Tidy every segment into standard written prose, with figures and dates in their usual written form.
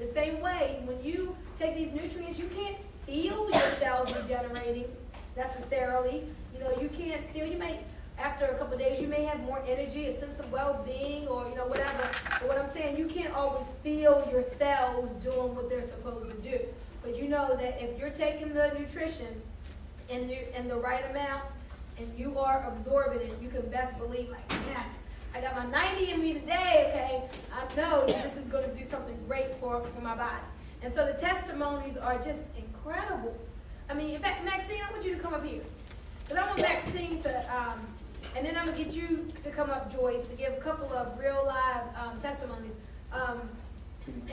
The same way, when you take these nutrients, you can't feel your cells regenerating necessarily. You know, you can't feel, you may, after a couple of days, you may have more energy, a sense of well-being, or, you know, whatever. But what I'm saying, you can't always feel your cells doing what they're supposed to do. But you know that if you're taking the nutrition in the right amounts, and you are absorbing it, you can best believe, like, yes, I got my 90 in me today, okay? I know that this is going to do something great for my body. And so the testimonies are just incredible. I mean, in fact, Maxine, I want you to come up here. Because I want Maxine to, and then I'm going to get you to come up, Joyce, to give a couple of real live testimonies.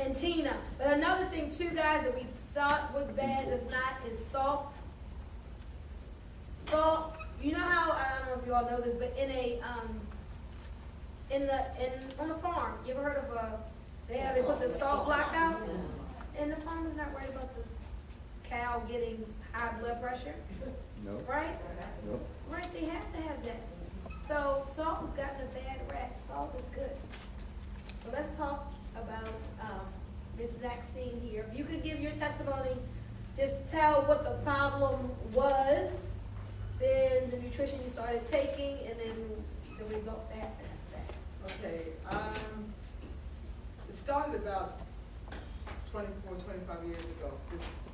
And Tina. But another thing, too, guys, that we thought was bad is salt. Salt. You know how, I don't know if you all know this, but on the farm, you ever heard of they put the salt block out? And the farmer's not worried about the cow getting high blood pressure. No. Right? No. Right, they have to have that. So salt has gotten a bad rap. Salt is good. So let's talk about Ms. Maxine here. If you could give your testimony, just tell what the problem was, then the nutrition you started taking, and then the results that happened after that. Okay, it started about 24, 25 years ago, this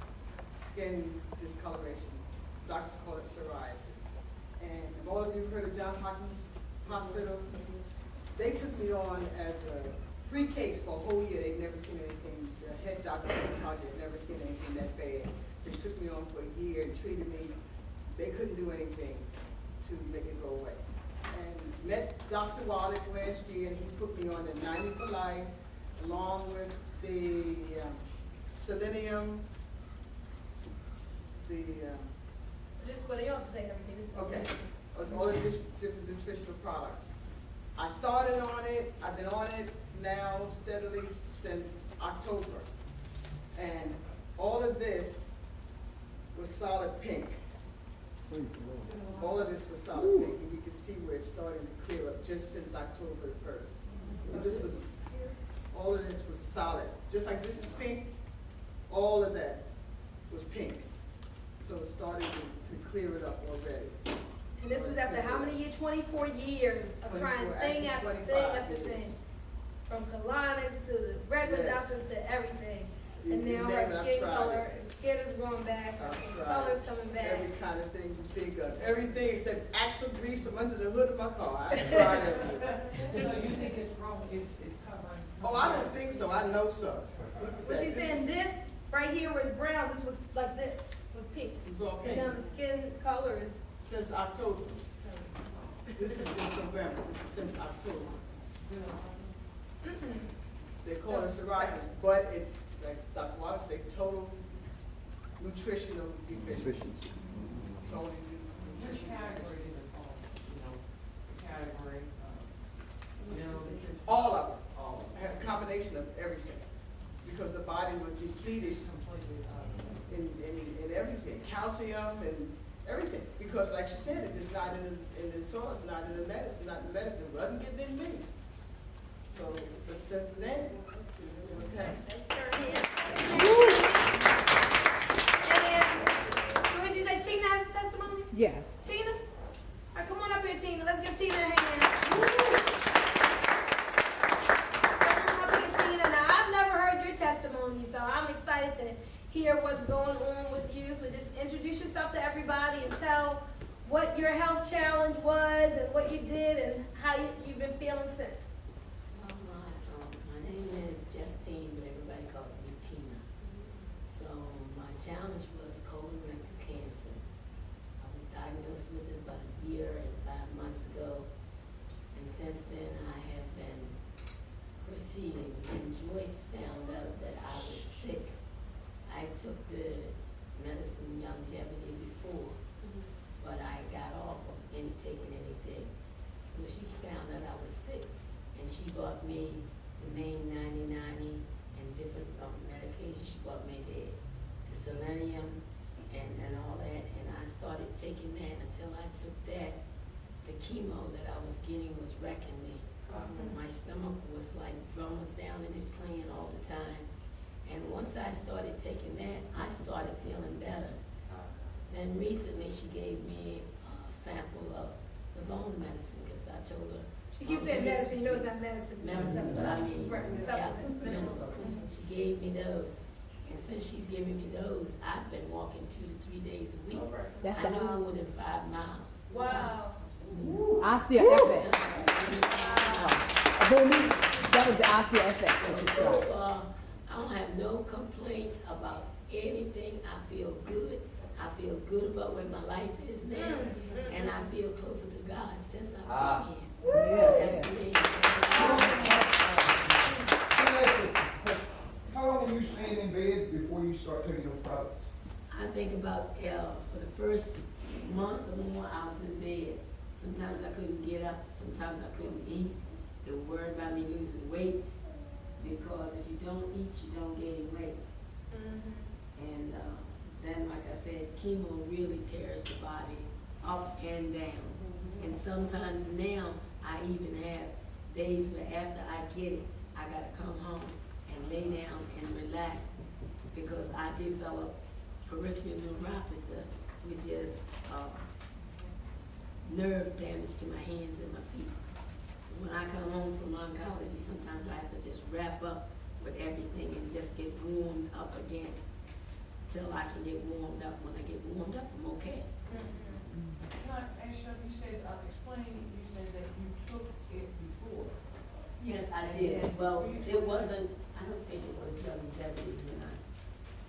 skin discoloration. Doctors call it psoriasis. And all of you have heard of Johns Hopkins Hospital? They took me on as a free case for a whole year. They'd never seen anything. The head doctor had never seen anything that bad. So he took me on for a year and treated me. They couldn't do anything to make it go away. And met Dr. Wallet last year, and he put me on the 90 for life, along with the selenium, Just what do you have to say everything? okay, all the different nutritional products. I started on it, I've been on it now steadily since October. And all of this was solid pink. All of this was solid pink, and you can see where it's starting to clear up just since October 1st. And this was, all of this was solid. Just like this is pink, all of that was pink. So it's starting to clear it up already. And this was after how many years? 24 years of trying thing after thing after thing. From colonics to the regular doctors to everything. And now her skin is growing back, her color is coming back. Every kind of thing you think of. Everything except actual grease from under the hood of my car. I tried everything. You think it's wrong, it's covering? Oh, I don't think so. I know so. Well, she's saying this right here was brown, this was like this, was pink. It was all And pink. now the skin color is. Since October. This is just November. This is since October. They call it psoriasis, but it's, like Dr. Wallace said, total nutritional deficiency. Total nutritional Category deficiency. is all, the category, All of it. Have a combination of everything. Because the body was depleted completely, in everything. Calcium and everything. Because like she said, if it's not in the soil, it's not in the medicine, it wasn't getting in me. So, but since then, this is what's happening. And then, you say Tina has a testimony? Yes. Tina? All right, come on up here, Tina. Let's give Tina a hand. Come on up here, Tina. Now, I've never heard your testimony, so I'm excited to hear what's going on with you. So just introduce yourself to everybody and tell what your health challenge was and what you did and how you've been feeling since. My name is Justine, but everybody calls me Tina. So my challenge was colorectal cancer. I was diagnosed with it about a year and 5 months ago. And since then I have been proceeding. When Joyce found out that I was sick, I took the medicine Youngevity before, but I got off of taking anything. So she found out I was sick, and she bought me the main 90/90 and different medications. She bought me the selenium and all that, and I started taking that until I took that. The chemo that I was getting was wrecking me. My stomach was like drummers down in it playing all the time, once I started taking that, I started feeling better. Then recently, she gave me a sample of the bone medicine, because I told her. She keeps saying medicine, you know it's not medicine. Medicine, but I mean, Right, supplements, minerals. She gave me those. And since she's giving me those, I've been walking 2 to 3 days a week. That's I do more than 5 miles. Wow. Osteoeffect. Bunmi, that was the osteoeffect. So I don't have no complaints about anything. I feel good. I feel good about where my life is now. And I feel closer to God since I've been here. That's me. How long were you staying in bed before you start taking those products? I think about, for the first month or more, I was in bed. Sometimes I couldn't get up, sometimes I couldn't eat. They were worried about me losing weight, because if you don't eat, you don't gain weight. And then, like I said, chemo really tears the body up and down. And sometimes now, I even have days where after I get it, I gotta come home and lay down and relax, because I developed peripheral neuropathy, which is nerve damage to my hands and my feet. So when I come home from oncology, sometimes I have to just wrap up with everything and just get warmed up again till I can get warmed up. When I get warmed up, I'm okay. Can I ask you, you said, explain, you said that you took it before. Yes, I did. Well, it wasn't, I don't think it was Youngevity when I.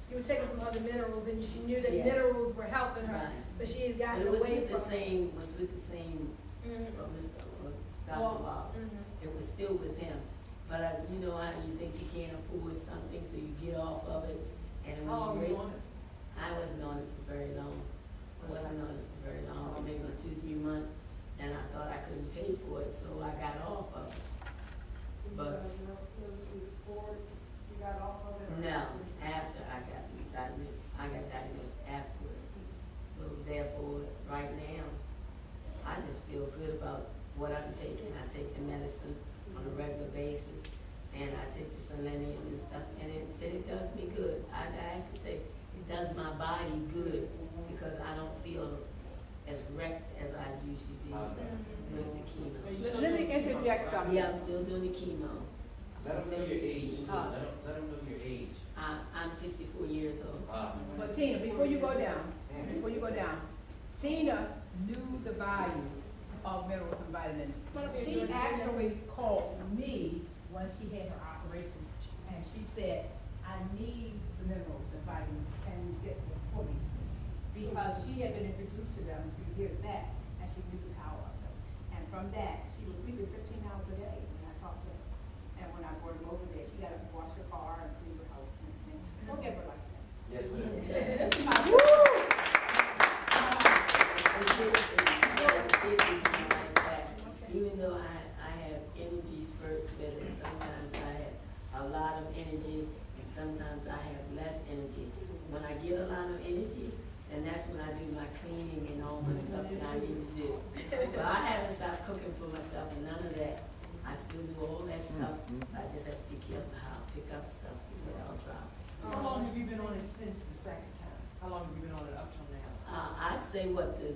You were taking some other minerals and she knew that Yes. minerals were helping her, Right. but she had But gotten it was away with from the same, Dr. Well, Wallace. It was still with him. But you know how you think you can't afford something, so you get off of it, and How long when were you you on it? I wasn't on it for very long. I wasn't on it for very long, maybe 2, 3 months, and I thought I couldn't pay for it, so I got off of it. But Before you got off of it? or no, after? after I got diagnosed afterwards. So therefore, right now, I just feel good about what I'm taking. I take the medicine on a regular basis, and I take the selenium and stuff, and it does me good. I have to say, it does my body good, because I don't feel as wrecked as I usually do with the chemo. Let me interject something. Yeah, I'm still doing the chemo. Let them know your age. Uh, Let them know your age. I'm 64 years old. But Tina, before you go down, Tina knew the value of minerals and vitamins. She actually called me when she had her operation, and she said, I need the minerals and vitamins, can you get them for me? Because she had been introduced to them a few years back, and she knew the power of them. And from that, she was sleeping 15 hours a day when I talked to her. And when I brought them over there, she got up and wash her car and clean her house and everything. Don't get her like that. Yes, sir. That's my Even though I have energy spurts with it, sometimes I have a lot of energy and sometimes I have less energy. When I get a lot of energy, then that's when I do my cleaning and all the stuff that I need to do. But I haven't stopped cooking for myself and none of that. I still do all that stuff. I just have to be careful how I pick up stuff because I'll drop. How long have you been on it since the second time? How long have you been on it up till now? I'd say the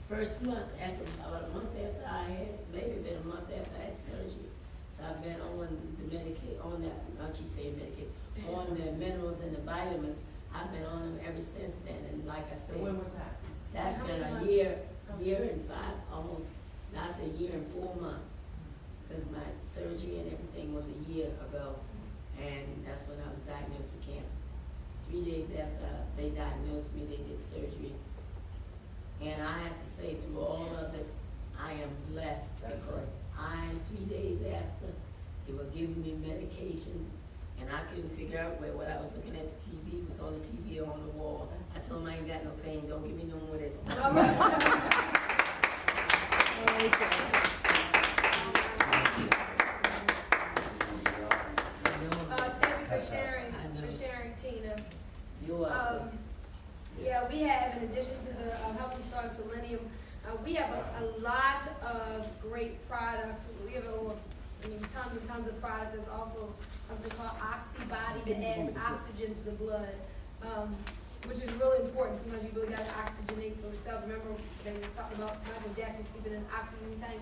first month after, about a month after I had, maybe been a month after I had surgery. So I've been on the I keep saying medication, on the minerals and the vitamins. I've been on them ever since then, and like I said, And when was that? that's been a year and 5, almost, I say year and 4 months. Because my surgery and everything was a year ago, and that's when I was diagnosed with cancer. 3 days after they diagnosed me, they did surgery. And I have to say, through all of it, I am blessed because I'm 3 days after they were giving me medication, and I couldn't figure out what I was looking at the TV was on the TV or on the wall. I told them I ain't got no pain, don't give me no more of this. Thank you for sharing, Tina. You're welcome. Yeah, we have, in addition to the Healthy Start Selenium, we have a lot of great products. We have tons and tons of products. There's also something called oxybody that adds oxygen to the blood, which is really important. Sometimes you really got to oxygenate those cells. Remember, they were talking about Michael Jackson sleeping in an oxygen tank.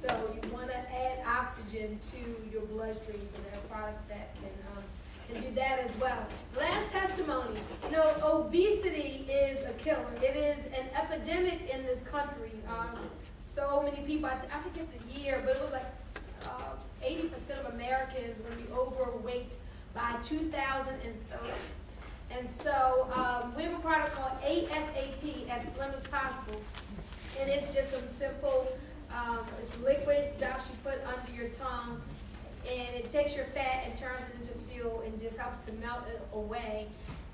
So you want to add oxygen to your bloodstream, so there are products that can do that as well. Last testimony, you know, obesity is a killer. It is an epidemic in this country. So many people, I forget the year, but it was like 80% of Americans will be overweight by 2030. And so we have a product called ASAP, as slim as possible. And it's just some simple, it's liquid drops you put under your tongue, and it takes your fat and turns it into fuel and just helps to melt it away.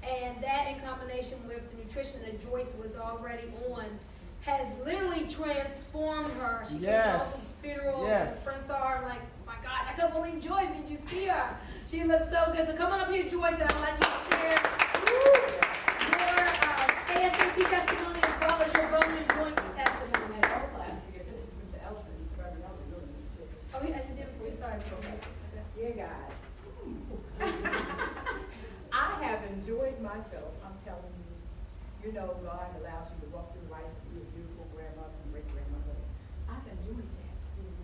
And that, in combination with the nutrition that Joyce was already on, has literally transformed her. She came off the funeral, and friends saw her like, oh my God, I couldn't believe Joyce, did you see her? She looks so good. So come on up here, Joyce, and I'd like you to share your ASAP testimony as well as your bone and joint testimony. Also, I have to get this, Mr. Elsey, Rev Ralph Elsey. Oh, yeah, you did before we started. Okay. Yeah, guys. I have enjoyed myself, I'm telling you. You know, God allows you to walk through life and be a beautiful grandmother and great-grandmother. I've enjoyed that.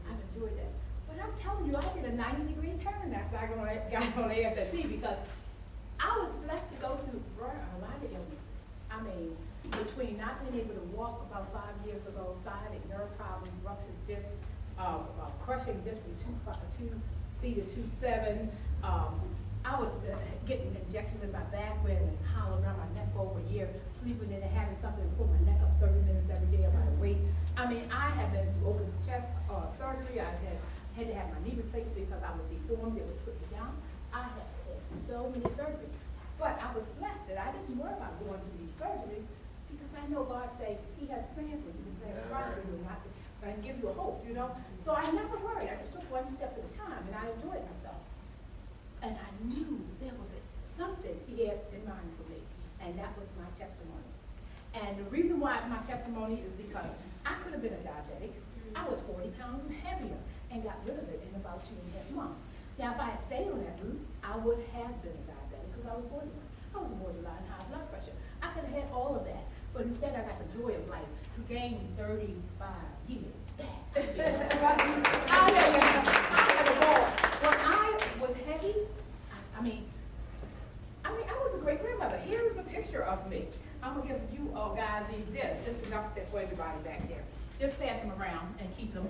I've enjoyed that. But I'm telling you, I did a 90-degree turn after I got on ASAP, because I was blessed to go through a lot of illnesses. I mean, between not being able to walk about 5 years ago, sciatic nerve problems, ruptured disc, crushing disc from 2C to 2.7. I was getting injections in my back, wearing a collar around my neck for over a year, sleeping in and having something to pull my neck up 30 minutes every day about a weight. I mean, I have been through open chest surgery. I had to have my knee replaced because I was deformed. It would put me down. I have had so many surgeries. But I was blessed that I didn't worry about going through these surgeries, because I know God said He has plans for you, He has prosper you, and give you a hope, you know. So I never worried. I just took one step at a time, and I enjoyed myself. And I knew there was something He had in mind for me, and that was my testimony. And the reason why it's my testimony is because I could have been a diabetic. I was 40 pounds heavier and got rid of it in about 2.5 months. Now, if I had stayed on that route, I would have been a diabetic, because I was borderline. I was borderline high blood pressure. I could have had all of that, but instead I got the joy of life to gain 35 years back. I had a ball. When I was heavy, I mean, I was a great grandmother. Here is a picture of me. I'm gonna give you guys this. This is not for everybody back there. Just pass them around and keep them.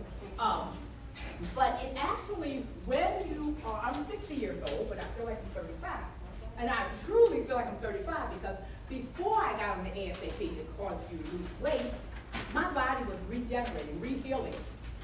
But it actually, when you are, I'm 60 years old, but I feel like I'm 35. And I truly feel like I'm 35, because before I got on the ASAP that caused you to lose weight, my body was regenerating, rehealing.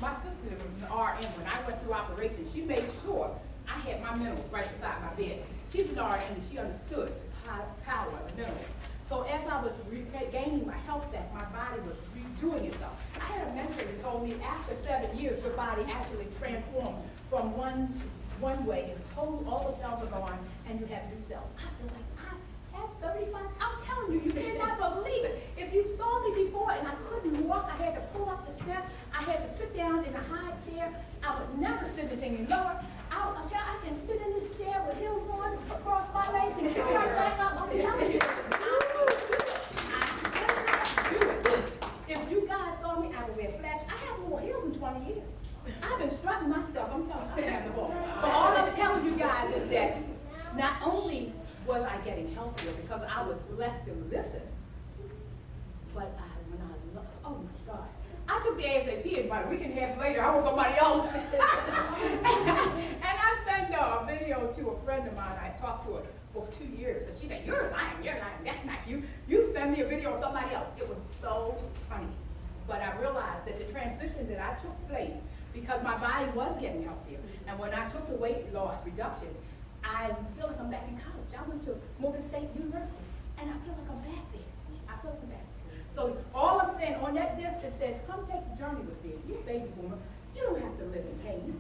My sister was an RN. When I went through operation, she made sure I had my minerals right beside my bed. She's an RN, and she understood the power of the minerals. So as I was regaining my health back, my body was redoing itself. I had a mentor who told me after 7 years, your body actually transformed from one way. It's total, all the cells are gone, and you have new cells. I feel like I have 35. I'm telling you, you cannot believe it. If you saw me before and I couldn't walk, I had to pull up the steps. I had to sit down in a high chair. I would never sit anything lower. I can sit in this chair with heels on, across my legs, and pick right back up. I'm telling you. If you guys saw me, I would wear flats. I haven't worn heels in 20 years. I've been strutting my stuff. I'm telling you, I have the ball. But all I'm telling you guys is that not only was I getting healthier because I was blessed to listen, but oh my God. I took the ASAP, and about a week and a half later, I was somebody else. And I sent a video to a friend of mine. I talked to her for 2 years, and she said, you're lying, that's not you. You sent me a video of somebody else. It was so funny. But I realized that the transition that I took place, because my body was getting healthier, and when I took the weight loss reduction, I feel like I'm back in college. I went to Morgan State University, and I feel like I'm back there. I feel like I'm back there. So all I'm saying, on that disc, it says, come take the journey with me. If you're a baby boomer, you don't have to live in pain.